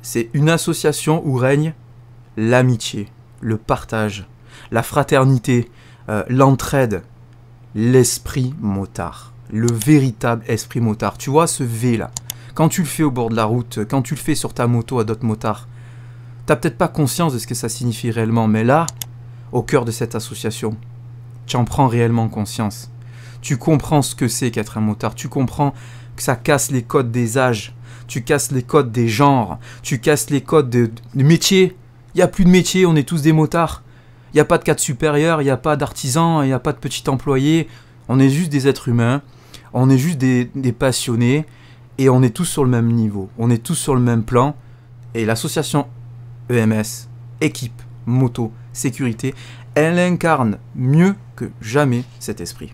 c'est une association où règne l'amitié, le partage, la fraternité, l'entraide, l'esprit motard, le véritable esprit motard. Tu vois ce V là, quand tu le fais au bord de la route, quand tu le fais sur ta moto à d'autres motards, t'as peut-être pas conscience de ce que ça signifie réellement, mais là, au cœur de cette association, tu en prends réellement conscience. Tu comprends ce que c'est qu'être un motard, tu comprends que ça casse les codes des âges, tu casses les codes des genres, tu casses les codes de métiers. Il n'y a plus de métier, on est tous des motards. Il n'y a pas de cadre supérieur, il n'y a pas d'artisan, il n'y a pas de petit employé. On est juste des êtres humains, on est juste des passionnés et on est tous sur le même niveau. On est tous sur le même plan. Et l'association EMS, équipe, moto, sécurité, elle incarne mieux que jamais cet esprit.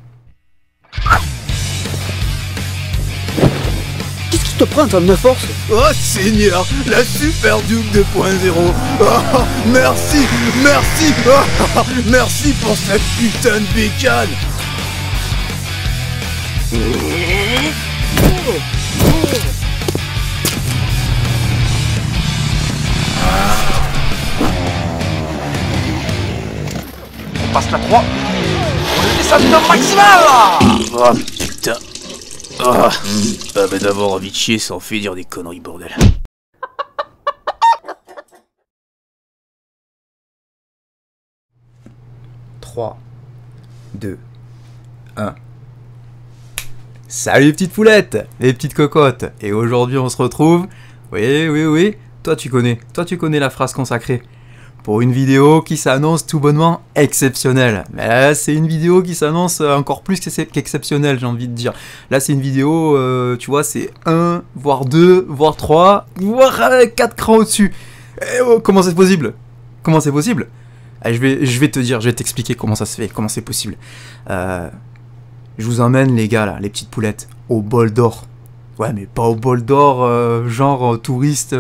Qu'est-ce qui te prend, t'as de force? Oh Seigneur, la Super Duke 2.0. Oh, merci, merci, oh, merci pour cette putain de bécane. On passe la 3. On descend au maximal là. Oh putain. Ah bah d'abord envie de chier sans fait dire des conneries bordel. 3, 2, 1. Salut les petites poulettes, les petites cocottes. Et aujourd'hui on se retrouve, oui, toi tu connais la phrase consacrée. Pour une vidéo qui s'annonce tout bonnement exceptionnelle. Mais là, c'est une vidéo qui s'annonce encore plus qu'exceptionnelle, j'ai envie de dire. Là, c'est une vidéo, tu vois, c'est 1, voire 2, voire 3, voire 4 crans au-dessus. Comment c'est possible? Comment c'est possible? Allez, je vais te dire, je vais t'expliquer comment ça se fait, comment c'est possible. Je vous emmène, les gars, là, les petites poulettes, au bol d'or. Ouais, mais pas au bol d'or, genre touriste,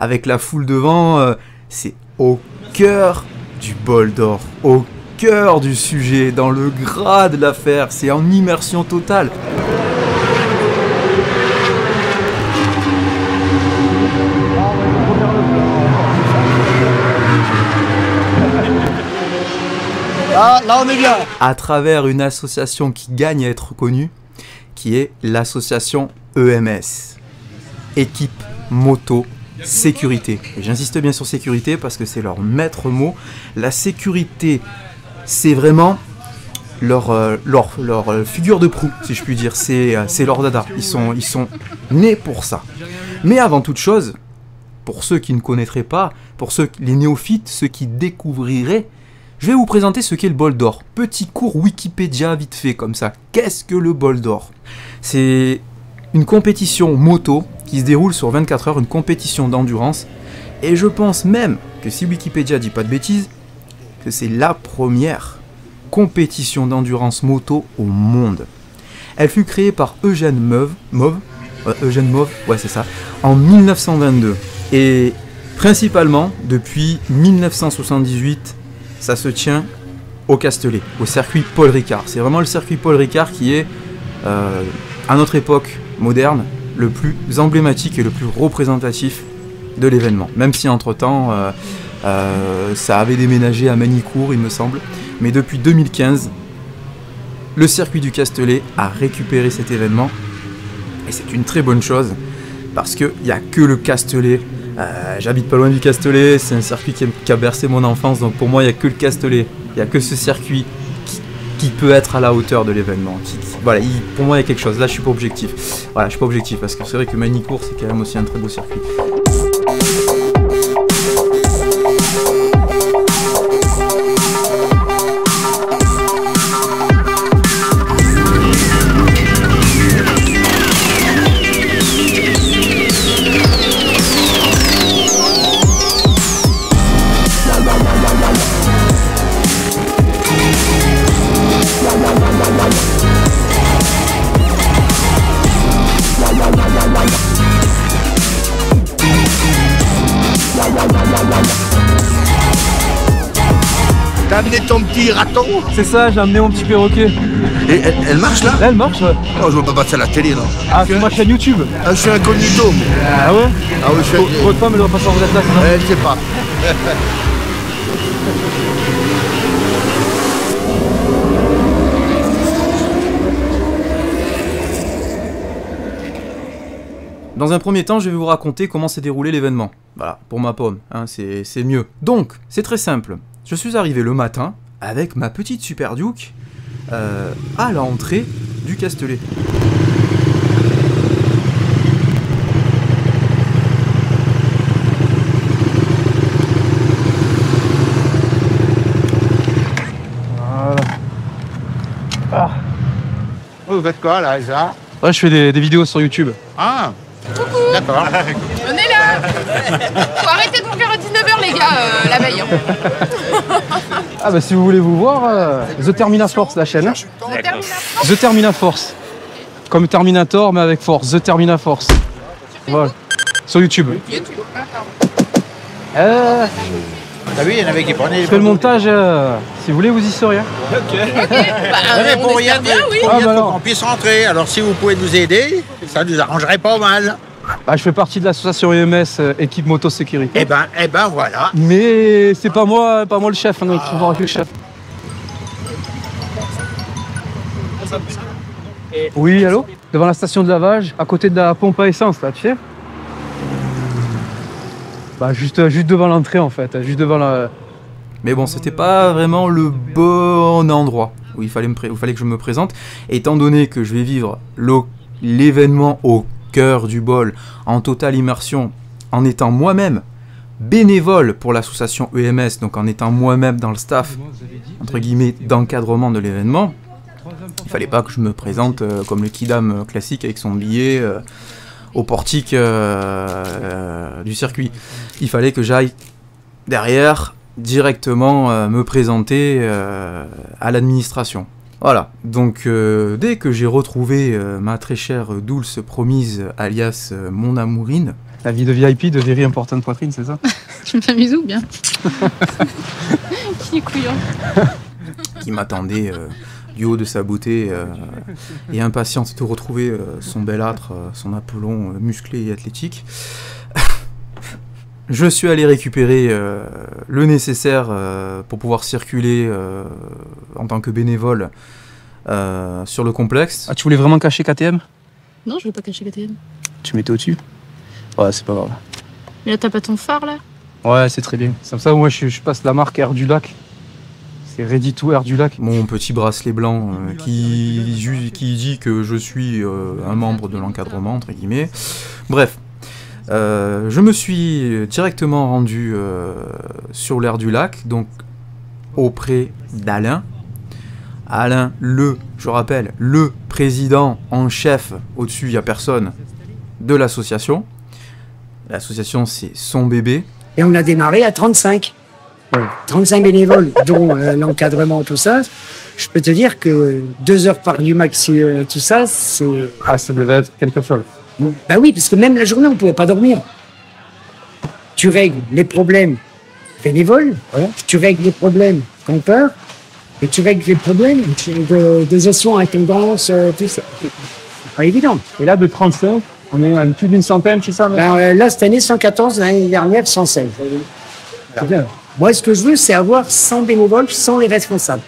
avec la foule devant. C'est au cœur du bol d'or, au cœur du sujet, dans le gras de l'affaire, c'est en immersion totale. Là on est bien. À travers une association qui gagne à être connue, qui est l'association EMS, équipe moto sécurité. Et j'insiste bien sur sécurité parce que c'est leur maître mot. La sécurité, c'est vraiment leur figure de proue, si je puis dire. C'est leur dada. Ils sont nés pour ça. Mais avant toute chose, pour ceux qui ne connaîtraient pas, pour les néophytes, ceux qui découvriraient, je vais vous présenter ce qu'est le bol d'or. Petit cours Wikipédia vite fait comme ça. Qu'est-ce que le bol d'or? C'est une compétition moto qui se déroule sur 24 heures, une compétition d'endurance. Et je pense même que si Wikipédia dit pas de bêtises, que c'est la première compétition d'endurance moto au monde. Elle fut créée par Eugène Mauve, ouais c'est ça, en 1922. Et principalement, depuis 1978, ça se tient au Castellet, au circuit Paul Ricard. C'est vraiment le circuit Paul Ricard qui est, à notre époque moderne, le plus emblématique et le plus représentatif de l'événement. Même si entre-temps, ça avait déménagé à Magny-Cours, il me semble. Mais depuis 2015, le circuit du Castellet a récupéré cet événement. Et c'est une très bonne chose, parce qu'il n'y a que le Castellet. J'habite pas loin du Castellet, c'est un circuit qui a bercé mon enfance, donc pour moi, il n'y a que le Castellet. Il n'y a que ce circuit qui peut être à la hauteur de l'événement. Voilà, pour moi, il y a quelque chose. Là, je suis pas objectif. Voilà, je suis pas objectif, parce que c'est vrai que Magny-Cours, c'est quand même aussi un très beau circuit. amené ton petit raton? C'est ça, j'ai amené mon petit perroquet. Et elle marche là? Là, elle marche, ouais. Oh, je veux pas passer à la télé là. Ah, c'est ma chaîne YouTube. Ah, je suis incognito. Moi. Ah ouais? Ah oui, je suis. Votre femme, elle doit pas savoir que vous êtes là, c'est ça? Elle sait pas. Dans un premier temps, je vais vous raconter comment s'est déroulé l'événement. Voilà, pour ma pomme, hein, c'est mieux. Donc, c'est très simple. Je suis arrivé le matin avec ma petite Super Duke à l'entrée du Castellet. Voilà. Vous faites quoi là, ça? Ouais, je fais des vidéos sur YouTube. Ah, d'accord. Venez là. Faut arrêter de vous faire à 19h les gars, la veille. Ah bah si vous voulez vous voir, The Termina Force, la chaîne. Hein. The Termina Force. Comme Terminator, mais avec force. The Termina Force. Voilà. Sur YouTube. T'as vu, il y en avait qui prenaient les Je fais le montage, si vous voulez, vous y serez. pour rien, bien, oui. Ah, bah alors. qu'on puisse rentrer. Alors si vous pouvez nous aider, ça nous arrangerait pas mal. Bah, je fais partie de l'association EMS, équipe moto sécurité. Eh ben voilà. Mais c'est pas moi le chef, hein, il faut voir avec le chef. Oui, allô? Devant la station de lavage, à côté de la pompe à essence, là, tu sais? Bah, juste devant l'entrée, en fait, juste devant la... Mais bon, c'était pas vraiment le bon endroit où il fallait que je me présente, étant donné que je vais vivre l'événement au cœur du bol, en totale immersion, en étant moi-même bénévole pour l'association EMS, donc en étant moi-même dans le staff, entre guillemets, d'encadrement de l'événement. Il fallait pas que je me présente comme le kidam classique avec son billet au portique du circuit. Il fallait que j'aille derrière directement me présenter à l'administration. Voilà, donc dès que j'ai retrouvé ma très chère Dulce promise, alias mon amourine... La vie de VIP de Very Important Poitrine, c'est ça? Tu me fais amuser ou bien? Qui est couillon. Qui m'attendait du haut de sa beauté et impatiente de retrouver son bel âtre, son Apollon musclé et athlétique. Je suis allé récupérer le nécessaire pour pouvoir circuler en tant que bénévole sur le complexe. Ah, tu voulais vraiment cacher KTM? Non, je veux pas cacher KTM. Tu mettais au-dessus? Ouais, c'est pas grave. Mais là, t'as pas ton phare là? Ouais, c'est très bien. C'est comme ça, moi, je passe la marque Air du Lac. C'est Ready to Air du Lac. Mon petit bracelet blanc qui dit que je suis un membre de l'encadrement, entre guillemets. Bref. Je me suis directement rendu sur l'air du lac, donc auprès d'Alain. Alain, je rappelle, le président en chef, au-dessus il n'y a personne, de l'association. L'association c'est son bébé. Et on a démarré à 35. Ouais. 35 bénévoles, dont l'encadrement, tout ça. Je peux te dire que 2 heures par du maxi, tout ça, c'est... Ah, ça devait être quelque chose. Bah oui, parce que même la journée, on ne pouvait pas dormir. Tu règles les problèmes bénévoles, ouais. Tu règles les problèmes campeurs, et tu règles les problèmes de gestion à tendance, tout ça. C'est pas évident. Et là, de 35, on est à plus d'une centaine, c'est ça? Ben, là, cette année, 114, l'année dernière, 116. C'est bien. Moi, ce que je veux, c'est avoir 100 bénévoles sans les responsables.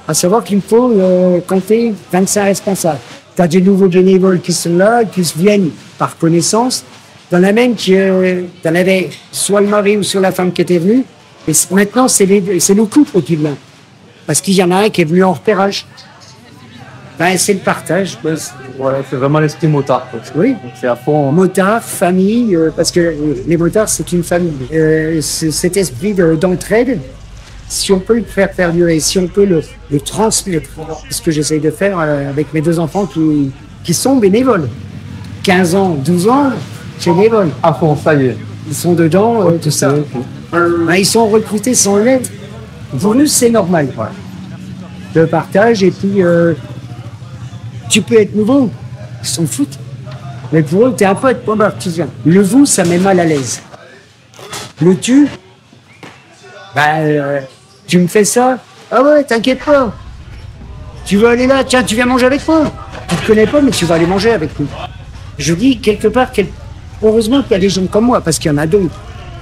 À savoir qu'il me faut compter 25 responsables. Tu as des nouveaux bénévoles qui sont là, qui viennent par connaissance. Dans la même, t'en avais soit le mari ou soit la femme qui était venue. Et maintenant, c'est le couple qui vient. Parce qu'il y en a un qui est venu en repérage. Ben, c'est le partage. Ouais, c'est vraiment l'esprit motard. Oui. C'est à fond. Motard, famille, parce que les motards, c'est une famille. Cet esprit d'entraide, si on peut le faire perdurer, si on peut le transmettre, c'est ce que j'essaye de faire avec mes 2 enfants qui sont bénévoles. 15 ans, 12 ans, c'est bénévole. À fond, ça y est. Ils sont dedans, tout ça. Ben, ils sont recrutés sans l'aide. Pour nous, c'est normal. Ouais. Le partage, et puis tu peux être nouveau, ils s'en foutent. Mais pour eux, t'es un pote, bon, bah, tu viens. Le vous, ça met mal à l'aise. Le tu, ben, Tu me fais ça? Ah ouais, t'inquiète pas. Tu veux aller là? Tiens, tu viens manger avec moi. Tu te connais pas, mais tu vas aller manger avec nous. Je dis, quelque part, heureusement qu'il y a des gens comme moi, parce qu'il y en a d'autres.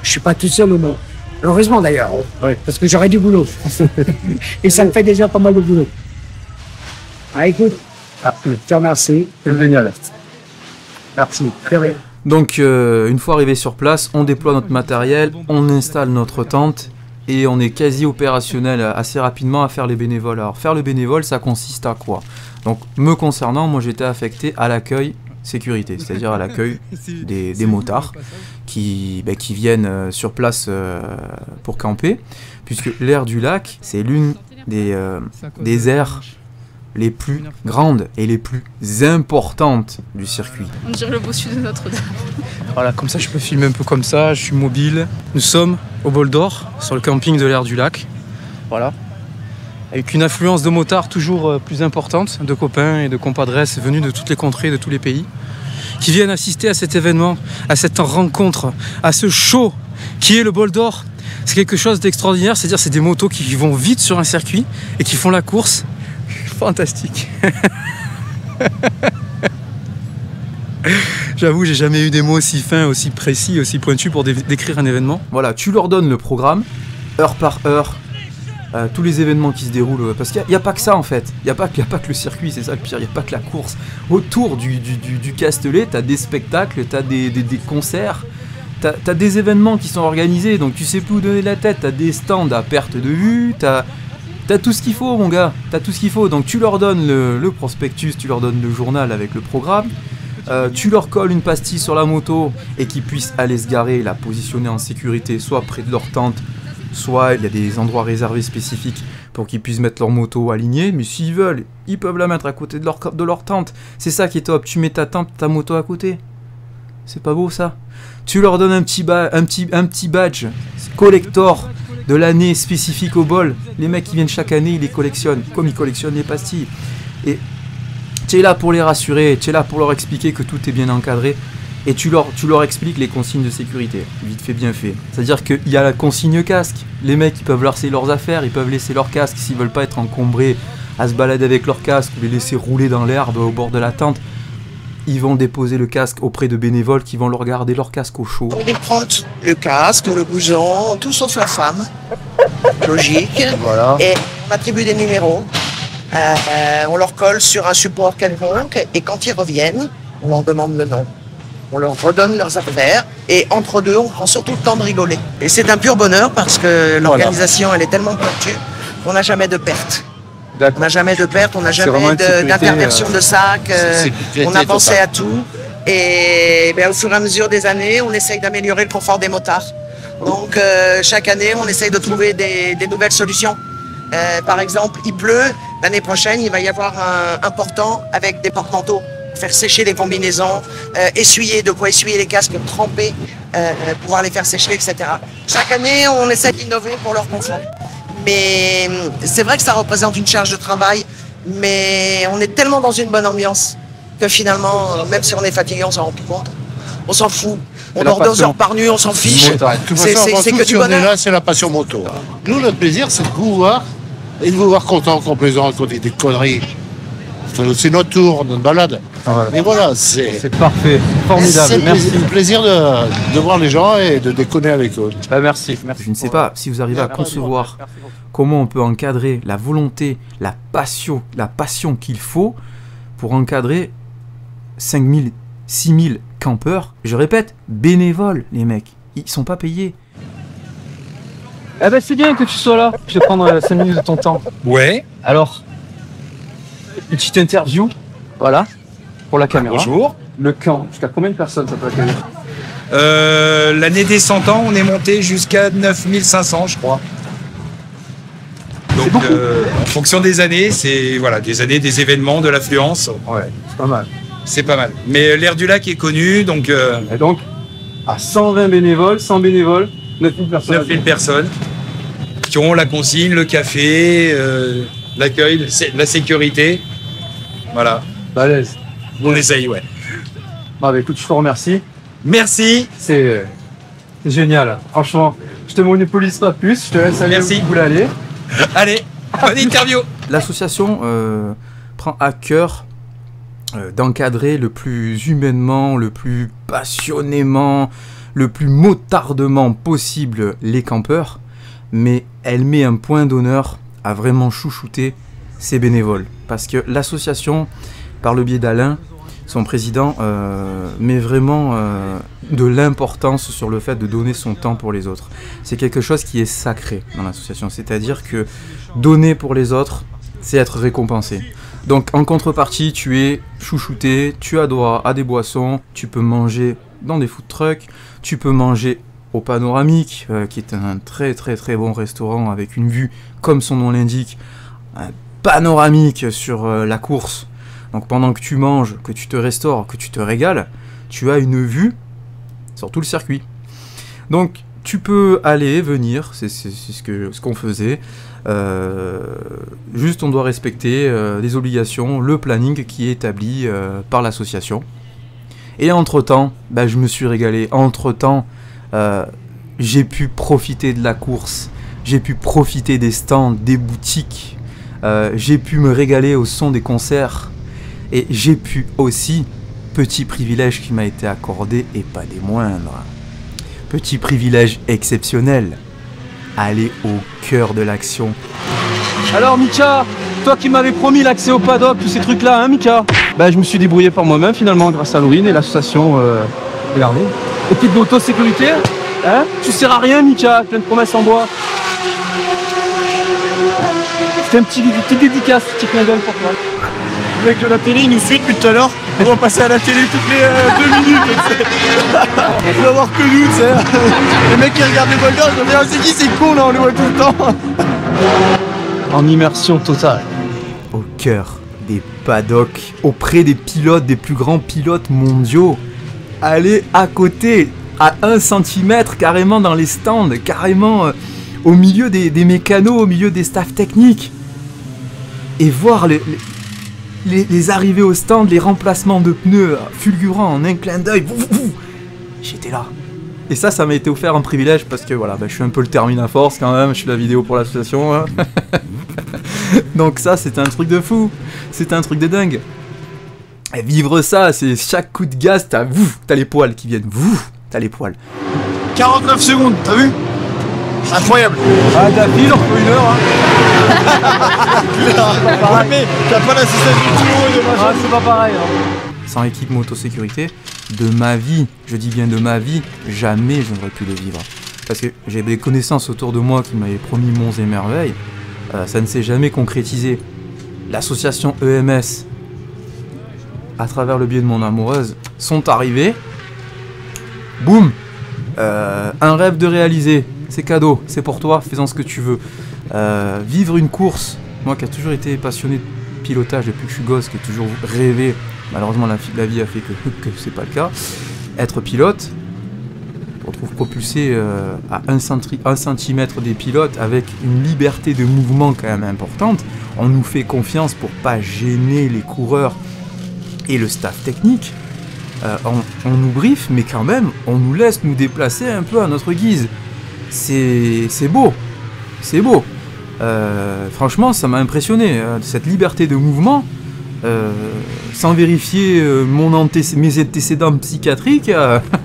Je suis pas tout seul au monde. Heureusement d'ailleurs, parce que j'aurais du boulot. Et ça me fait déjà pas mal de boulot. Ah écoute, je te remercie. C'est génial. Merci. Très bien. Donc une fois arrivé sur place, on déploie notre matériel, on installe notre tente et on est quasi opérationnel assez rapidement à faire les bénévoles. Alors faire le bénévole, ça consiste à quoi? Donc me concernant, moi j'étais affecté à l'accueil sécurité, c'est-à-dire à l'accueil des motards qui viennent sur place pour camper, puisque l'aire du lac, c'est l'une des aires les plus grandes et les plus importantes du circuit. On dirait le bossu de Notre-Dame. Voilà, comme ça je peux filmer un peu comme ça, je suis mobile. Nous sommes au Bol d'Or, sur le camping de l'aire du lac. Voilà. Avec une affluence de motards toujours plus importante, de copains et de compadres venus de toutes les contrées, de tous les pays, qui viennent assister à cet événement, à cette rencontre, à ce show qui est le Bol d'Or. C'est quelque chose d'extraordinaire, c'est-à-dire c'est des motos qui vont vite sur un circuit et qui font la course. Fantastique. J'avoue, j'ai jamais eu des mots aussi fins, aussi précis, aussi pointus pour décrire un événement. Voilà, tu leur donnes le programme, heure par heure, tous les événements qui se déroulent, parce qu'il n'y a pas que ça en fait, il n'y a pas que le circuit, c'est ça le pire, il n'y a pas que la course. Autour du Castellet, tu as des spectacles, tu as des concerts, tu as des événements qui sont organisés, donc tu sais plus où donner la tête, tu as des stands à perte de vue, T'as tout ce qu'il faut mon gars, t'as tout ce qu'il faut, donc tu leur donnes le prospectus, tu leur donnes le journal avec le programme, tu leur colles une pastille sur la moto et qu'ils puissent aller se garer, la positionner en sécurité, soit près de leur tente, soit il y a des endroits réservés spécifiques pour qu'ils puissent mettre leur moto alignée, mais s'ils veulent, ils peuvent la mettre à côté de leur tente, c'est ça qui est top, tu mets ta tente, ta moto à côté, c'est pas beau ça? Tu leur donnes un petit badge collector de l'année spécifique au bol. Les mecs qui viennent chaque année, ils les collectionnent, comme ils collectionnent les pastilles. Et tu es là pour les rassurer, tu es là pour leur expliquer que tout est bien encadré. Et tu leur expliques les consignes de sécurité. Vite fait, bien fait. C'est-à-dire qu'il y a la consigne casque. Les mecs, ils peuvent laisser leurs affaires, ils peuvent laisser leur casque s'ils veulent pas être encombrés à se balader avec leur casque ou les laisser rouler dans l'herbe au bord de la tente. Ils vont déposer le casque auprès de bénévoles qui vont leur garder leur casque au chaud. On prend le casque, le blouson, tout sauf la femme. Logique. Voilà. Et on attribue des numéros. On leur colle sur un support quelconque. Et quand ils reviennent, on leur demande le nom. On leur redonne leurs affaires. Et entre deux, on prend surtout le temps de rigoler. Et c'est un pur bonheur parce que l'organisation, elle est tellement pointue qu'on n'a jamais de perte. On n'a jamais de perte, on n'a jamais d'interversion de sac, on a pensé à tout. Et au fur et à mesure des années, on essaye d'améliorer le confort des motards. Donc chaque année, on essaye de trouver des nouvelles solutions. Par exemple, il pleut, l'année prochaine, il va y avoir un portant avec des porte-manteaux. Faire sécher les combinaisons, de quoi essuyer les casques, tremper, pouvoir les faire sécher, etc. Chaque année, on essaie d'innover pour leur confort. Mais c'est vrai que ça représente une charge de travail, mais on est tellement dans une bonne ambiance que finalement, même si on est fatigué, on s'en rend plus compte. On s'en fout. On dort 2 heures par nuit, on s'en fiche. C'est que du bonheur. Là, c'est la passion moto. Nous, notre plaisir, c'est de vous voir et de vous voir content, complaisant, à côté des conneries. C'est notre tour, notre balade. Voilà. Mais voilà, c'est parfait, formidable. Merci. C'est le plaisir de voir les gens et de déconner avec eux. Merci. Je ne sais pas si vous arrivez à concevoir comment on peut encadrer la volonté, la passion qu'il faut pour encadrer 5000, 6000 campeurs. Je répète, bénévoles, les mecs. Ils sont pas payés. Eh ben c'est bien que tu sois là. Je vais prendre 5 minutes de ton temps. Ouais. Alors, une petite interview, voilà, pour la caméra. Bonjour. Le camp, jusqu'à combien de personnes ça peut accueillir? L'année des 100 ans, on est monté jusqu'à 9500, je crois. Donc, en fonction des années, c'est voilà, des années, des événements, de l'affluence. Ouais, c'est pas mal. C'est pas mal. Mais l'aire du lac est connue, donc... Et donc, à 120 bénévoles, 100 bénévoles, 9000 personnes. 9000 personnes qui auront la consigne, le café, l'accueil, la sécurité. Voilà. Balèze. On essaye, ouais. Bah écoute, je te remercie. Merci. C'est génial. Franchement, je te monopolise pas plus. Je te laisse aller où vous voulez aller. Allez, bonne interview. L'association prend à cœur d'encadrer le plus humainement, le plus passionnément, le plus motardement possible les campeurs, mais elle met un point d'honneur à vraiment chouchouter ses bénévoles. Parce que l'association, par le biais d'Alain, son président, met vraiment de l'importance sur le fait de donner son temps pour les autres. C'est quelque chose qui est sacré dans l'association, c'est-à-dire que donner pour les autres, c'est être récompensé. Donc en contrepartie, tu es chouchouté, tu as droit à des boissons, tu peux manger dans des food trucks, tu peux manger au Panoramique, qui est un très très très bon restaurant avec une vue, comme son nom l'indique, panoramique sur la course. Donc pendant que tu manges, que tu te restaures, que tu te régales, tu as une vue sur tout le circuit. Donc tu peux aller, venir, c'est ce qu'on faisait. Juste on doit respecter les obligations, le planning qui est établi par l'association. Et entre-temps, je me suis régalé. Entre-temps, j'ai pu profiter de la course, j'ai pu profiter des stands, des boutiques, j'ai pu me régaler au son des concerts. Et j'ai pu aussi, petit privilège qui m'a été accordé et pas des moindres, petit privilège exceptionnel, aller au cœur de l'action. Alors Mika, toi qui m'avais promis l'accès au paddock, tous ces trucs-là, hein Mika? Je me suis débrouillé par moi-même finalement grâce à Laurine et l'association. Regardez. Et puis de l'auto-sécurité, hein? Tu sers à rien Mika, plein de promesses en bois. C'est un petit dédicace, petit clin d'œil pour toi. Le mec de la télé, il nous suit depuis tout à l'heure. On va passer à la télé toutes les 2 minutes. On peut avoir que nous, tu sais. Les mecs qui regardent les boulders, ils vont dire c'est qui ces cons là, on les voit tout le temps. En immersion totale. Au cœur des paddocks, auprès des pilotes, des plus grands pilotes mondiaux. Aller à côté, à 1 cm, carrément dans les stands, carrément au milieu des mécanos, au milieu des staffs techniques. Et voir les arrivées au stand, les remplacements de pneus fulgurants en un clin d'œil. J'étais là. Et ça m'a été offert un privilège parce que voilà, je suis un peu le Terminaforce quand même, je suis la vidéo pour l'association. Hein. Donc ça, c'est un truc de fou. C'est un truc de dingue. Et vivre ça, c'est chaque coup de gaz, t'as les poils qui viennent. T'as les poils. 49 secondes, t'as vu? Incroyable. Ah, d'affilée, on peut 1 heure. Hein. Mais t'as pas l'assistance du tout. Ah, c'est pas pareil. Hein. Sans équipe motosécurité, de ma vie, je dis bien de ma vie, jamais je n'aurais pu le vivre. Parce que j'ai des connaissances autour de moi qui m'avaient promis monts et merveilles. Ça ne s'est jamais concrétisé. L'association EMS, à travers le biais de mon amoureuse, sont arrivés. Boum, un rêve de réaliser. C'est cadeau, c'est pour toi, fais-en ce que tu veux. Vivre une course, moi qui ai toujours été passionné de pilotage depuis que je suis gosse, qui ai toujours rêvé, malheureusement la vie a fait que c'est pas le cas, être pilote, on retrouve propulsé à 1 cm des pilotes avec une liberté de mouvement quand même importante. On nous fait confiance pour pas gêner les coureurs et le staff technique. On nous briefe, mais quand même, on nous laisse nous déplacer un peu à notre guise. C'est beau, c'est beau. Franchement, ça m'a impressionné, cette liberté de mouvement, sans vérifier mes antécédents psychiatriques,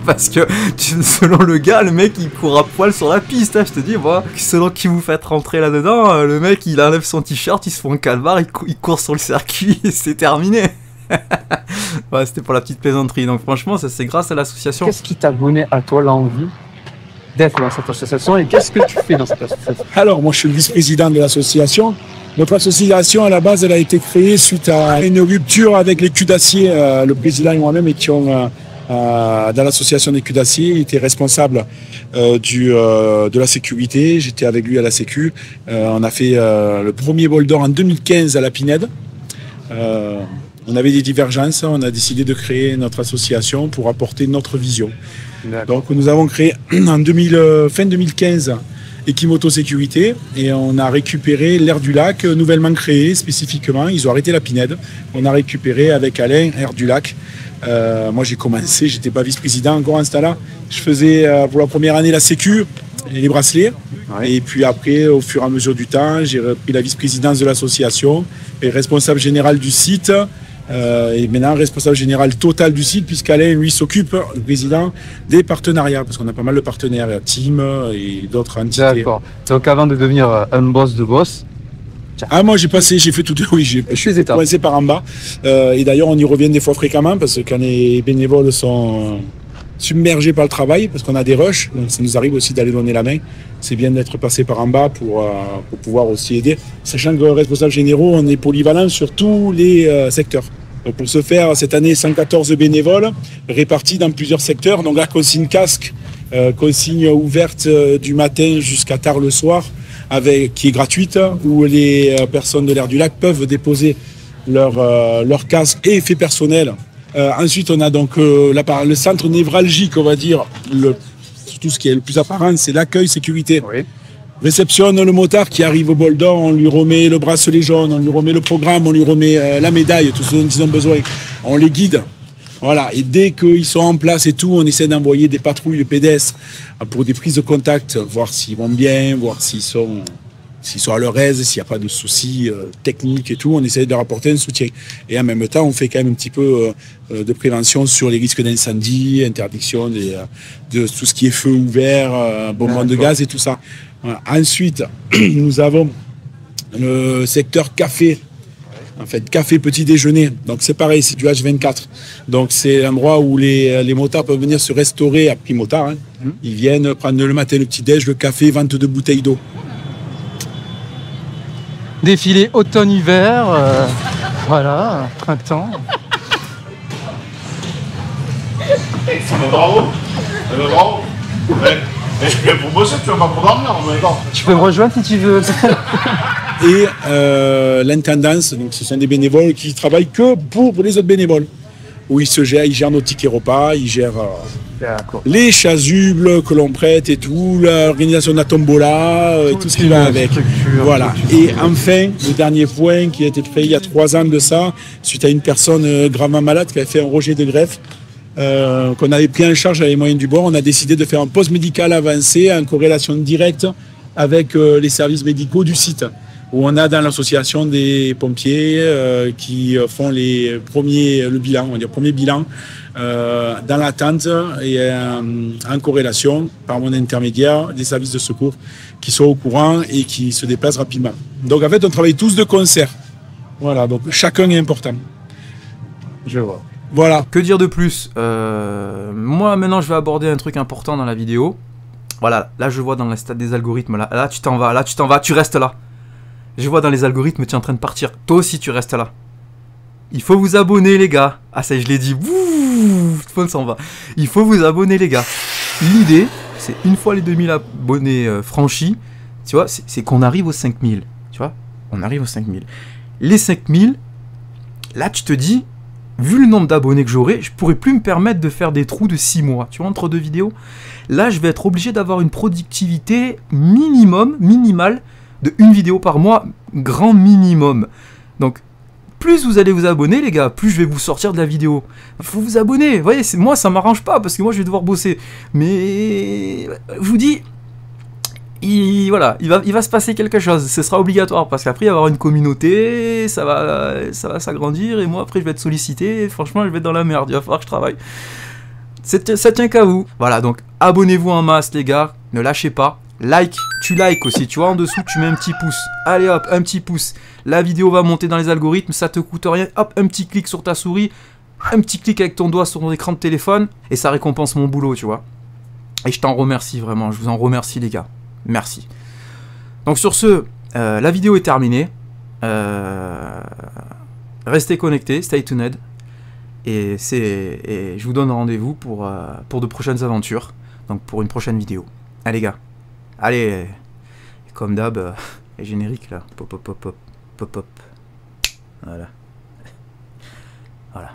parce que selon le gars, le mec il court à poil sur la piste, hein, je te dis, moi, selon qui vous faites rentrer là-dedans, le mec il enlève son t-shirt, il se fait un calvar, il court sur le circuit et c'est terminé. Ouais, c'était pour la petite plaisanterie, donc franchement, ça c'est grâce à l'association. Qu'est-ce qui t'a donné à toi l'envie d'être dans cette association et qu'est-ce que tu fais dans cette association? Alors, moi je suis le vice-président de l'association. Notre association, à la base, elle a été créée suite à une rupture avec les culs d'acier. Le président et moi-même étions dans l'association des culs d'acier. Il était responsable de la sécurité. J'étais avec lui à la sécu. On a fait le premier bol d'or en 2015 à la Pinède. On avait des divergences. On a décidé de créer notre association pour apporter notre vision. Donc nous avons créé en fin 2015 Equimoto Sécurité et on a récupéré l'air du lac nouvellement créé spécifiquement. Ils ont arrêté la Pinède. On a récupéré avec Alain air du lac. Moi j'ai commencé, j'étais pas vice-président encore en ce temps-là. Je faisais pour la première année la sécu les bracelets. Ouais. Et puis après, au fur et à mesure du temps, j'ai repris la vice-présidence de l'association et responsable général du site. Et maintenant, responsable général total du site, puisqu'Alain, lui, s'occupe, le président, des partenariats, parce qu'on a pas mal de partenaires, Team et d'autres entités. D'accord. Donc avant de devenir un boss de boss, Ah, moi j'ai fait tout, oui, j'ai commencé par en bas. Et d'ailleurs, on y revient des fois fréquemment, parce que quand les bénévoles sont submergés par le travail, parce qu'on a des rushs, donc ça nous arrive aussi d'aller donner la main. C'est bien d'être passé par en bas pour pouvoir aussi aider. Sachant que responsables généraux, on est polyvalent sur tous les secteurs. Donc pour ce faire, cette année, 114 bénévoles répartis dans plusieurs secteurs. Donc la consigne casque, consigne ouverte du matin jusqu'à tard le soir, qui est gratuite, où les personnes de l'aire du lac peuvent déposer leur casque et effets personnels. Ensuite, on a donc le centre névralgique, on va dire, tout ce qui est le plus apparent, c'est l'accueil sécurité. Oui. Réceptionne le motard qui arrive au bol d'or, on lui remet le bracelet jaune, on lui remet le programme, on lui remet la médaille, tout ce dont ils ont besoin. On les guide. Voilà. Et dès qu'ils sont en place et tout, on essaie d'envoyer des patrouilles de pédestres pour des prises de contact, voir s'ils vont bien, voir s'ils sont à leur aise, s'il n'y a pas de soucis techniques et tout, on essaie de leur apporter un soutien. Et en même temps, on fait quand même un petit peu de prévention sur les risques d'incendie, interdiction de tout ce qui est feu ouvert, bonbons de gaz et tout ça. Voilà. Ensuite, nous avons le secteur café. En fait, café petit déjeuner. Donc c'est pareil, c'est du H24. Donc c'est l'endroit où les motards peuvent venir se restaurer à prix motard. Hein. Ils viennent prendre le matin le petit déj, le café, vente de bouteilles d'eau. défilé automne-hiver, voilà, printemps. Bravo. Bravo. Mais je peux proposer, tu vas pas pour dormir, on est d'accord. Tu peux me rejoindre si tu veux. Et l'intendance, donc ce sont des bénévoles qui travaillent que pour les autres bénévoles. Où ils gèrent nos tickets repas, ils gèrent les chasubles que l'on prête et tout, l'organisation de la tombola, tout ce qui va avec. Voilà. Et enfin, le dernier point qui a été fait il y a 3 ans de ça, suite à une personne gravement malade qui avait fait un rejet de greffe, qu'on avait pris en charge avec les moyens du bord, on a décidé de faire un poste médical avancé en corrélation directe avec les services médicaux du site, où on a dans l'association des pompiers qui font le premier bilan dans l'attente et en corrélation par mon intermédiaire des services de secours qui sont au courant et qui se déplacent rapidement. Donc en fait, on travaille tous de concert. Voilà, donc chacun est important. Je vois. Voilà. Que dire de plus moi maintenant je vais aborder un truc important dans la vidéo. Voilà, là je vois dans la stade des algorithmes, là tu t'en vas, tu restes là. Je vois dans les algorithmes, tu es en train de partir. Toi aussi tu restes là. Il faut vous abonner les gars. Ah ça je l'ai dit, tout le monde s'en va. Il faut vous abonner les gars. L'idée, c'est une fois les 2000 abonnés franchis, tu vois, c'est qu'on arrive aux 5000. Tu vois, on arrive aux 5000. Les 5000, là tu te dis, vu le nombre d'abonnés que j'aurai, je pourrais plus me permettre de faire des trous de 6 mois, tu vois, entre 2 vidéos. Là, je vais être obligé d'avoir une productivité minimale, de 1 vidéo par mois, grand minimum. Donc, plus vous allez vous abonner, les gars, plus je vais vous sortir de la vidéo. Faut vous abonner, vous voyez, moi, ça m'arrange pas, parce que moi, je vais devoir bosser. Mais, je vous dis, il va se passer quelque chose, ce sera obligatoire, parce qu'après il va y avoir une communauté, ça va s'agrandir, et moi après je vais être sollicité, et franchement je vais être dans la merde, il va falloir que je travaille. Ça tient qu'à vous. Voilà, donc abonnez-vous en masse les gars, ne lâchez pas, tu likes aussi, tu vois en dessous tu mets un petit pouce, allez hop, un petit pouce, la vidéo va monter dans les algorithmes, ça te coûte rien, hop, un petit clic sur ta souris, un petit clic avec ton doigt sur ton écran de téléphone, et ça récompense mon boulot, tu vois. Et je t'en remercie vraiment, je vous en remercie les gars. Merci. Donc sur ce, la vidéo est terminée. Restez connectés, stay tuned. Et je vous donne rendez-vous pour de prochaines aventures. Donc pour une prochaine vidéo. Allez les gars. Allez. Comme d'hab, les génériques là. Pop pop pop pop pop pop. Voilà. Voilà.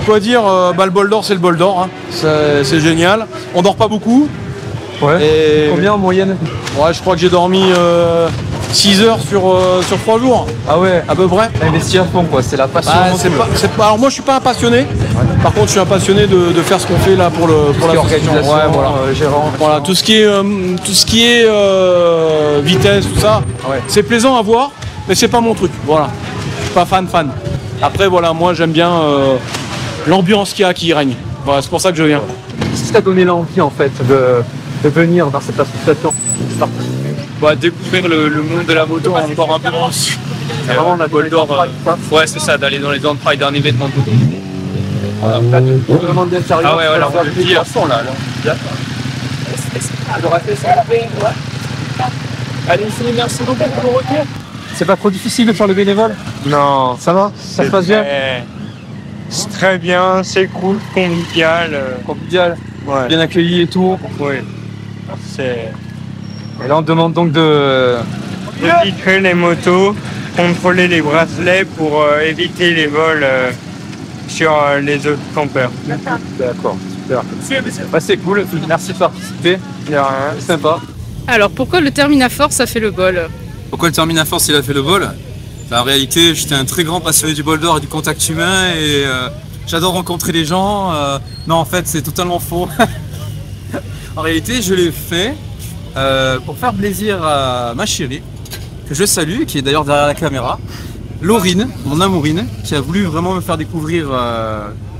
Quoi dire, le bol d'or c'est le bol d'or, hein. C'est génial. On dort pas beaucoup. Ouais. Et... Combien en moyenne? Ouais, je crois que j'ai dormi 6 heures sur 3 jours. Ah ouais, À peu près. t'as investi à fond quoi, c'est la passion. Bah, alors moi je suis pas un passionné. Par contre je suis un passionné de faire ce qu'on fait là pour la Organisation, Ouais, voilà. gérant. Voilà, tout ce qui est vitesse, tout ça, c'est plaisant à voir, mais c'est pas mon truc. Voilà, je suis pas fan. Après voilà, moi j'aime bien l'ambiance qu'il y a qui règne. Voilà, c'est pour ça que je viens. Qu'est-ce qui t'a donné l'envie en fait de venir dans cette association? Bah, découvrir le monde de la moto encore un peu plus. C'est vraiment la Bol d'Or. Ouais, c'est ça, d'aller dans les Grand Prix d'un événement de moto. Vraiment d'intérieur. Ah ouais, voilà, on peut le dire. Allez, merci beaucoup pour le retour. C'est pas trop difficile de faire le bénévole? Non. Ça va? Ça se passe bien? C'est très bien, c'est cool, convivial. Convivial. Ouais. Bien accueilli et tout. Oui. C'est. Et là on demande donc de filtrer les motos, contrôler les bracelets pour éviter les vols sur les autres campeurs. D'accord, super. Bah, c'est cool, merci de participer. C'est sympa. Alors pourquoi le Terminaforce a fait le bol? Pourquoi le Terminaforce il a fait le bol? En réalité, j'étais un très grand passionné du bol d'or et du contact humain et j'adore rencontrer les gens. Non, en fait, c'est totalement faux. En réalité, je l'ai fait pour faire plaisir à ma chérie, que je salue, qui est d'ailleurs derrière la caméra, Laurine, mon amourine, qui a voulu vraiment me faire découvrir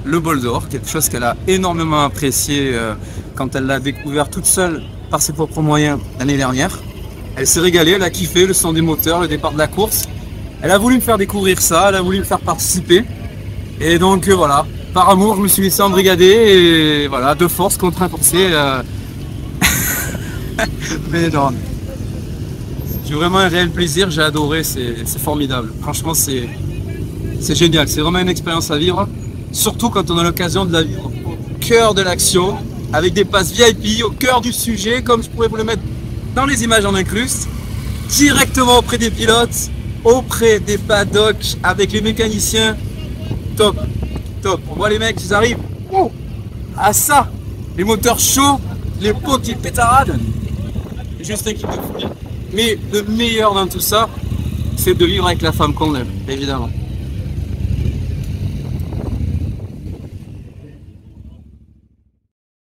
le bol d'or, quelque chose qu'elle a énormément apprécié quand elle l'a découvert toute seule par ses propres moyens l'année dernière. Elle s'est régalée, elle a kiffé le son des moteurs, le départ de la course. Elle a voulu me faire découvrir ça, elle a voulu me faire participer. Et donc voilà, par amour, je me suis laissé embrigader et voilà, de force contre un forcé. Mais non, j'ai vraiment un réel plaisir, j'ai adoré, c'est formidable. Franchement, c'est génial, c'est vraiment une expérience à vivre. Surtout quand on a l'occasion de la vivre au cœur de l'action, avec des passes VIP, au cœur du sujet, comme je pourrais vous le mettre dans les images en inclus, directement auprès des pilotes, auprès des paddocks, avec les mécaniciens. Top, top. On voit les mecs, ils arrivent. Oh, à ça, les moteurs chauds, les pots qui pétaradent. Juste un kiff de fou. Mais le meilleur dans tout ça, c'est de vivre avec la femme qu'on aime, évidemment.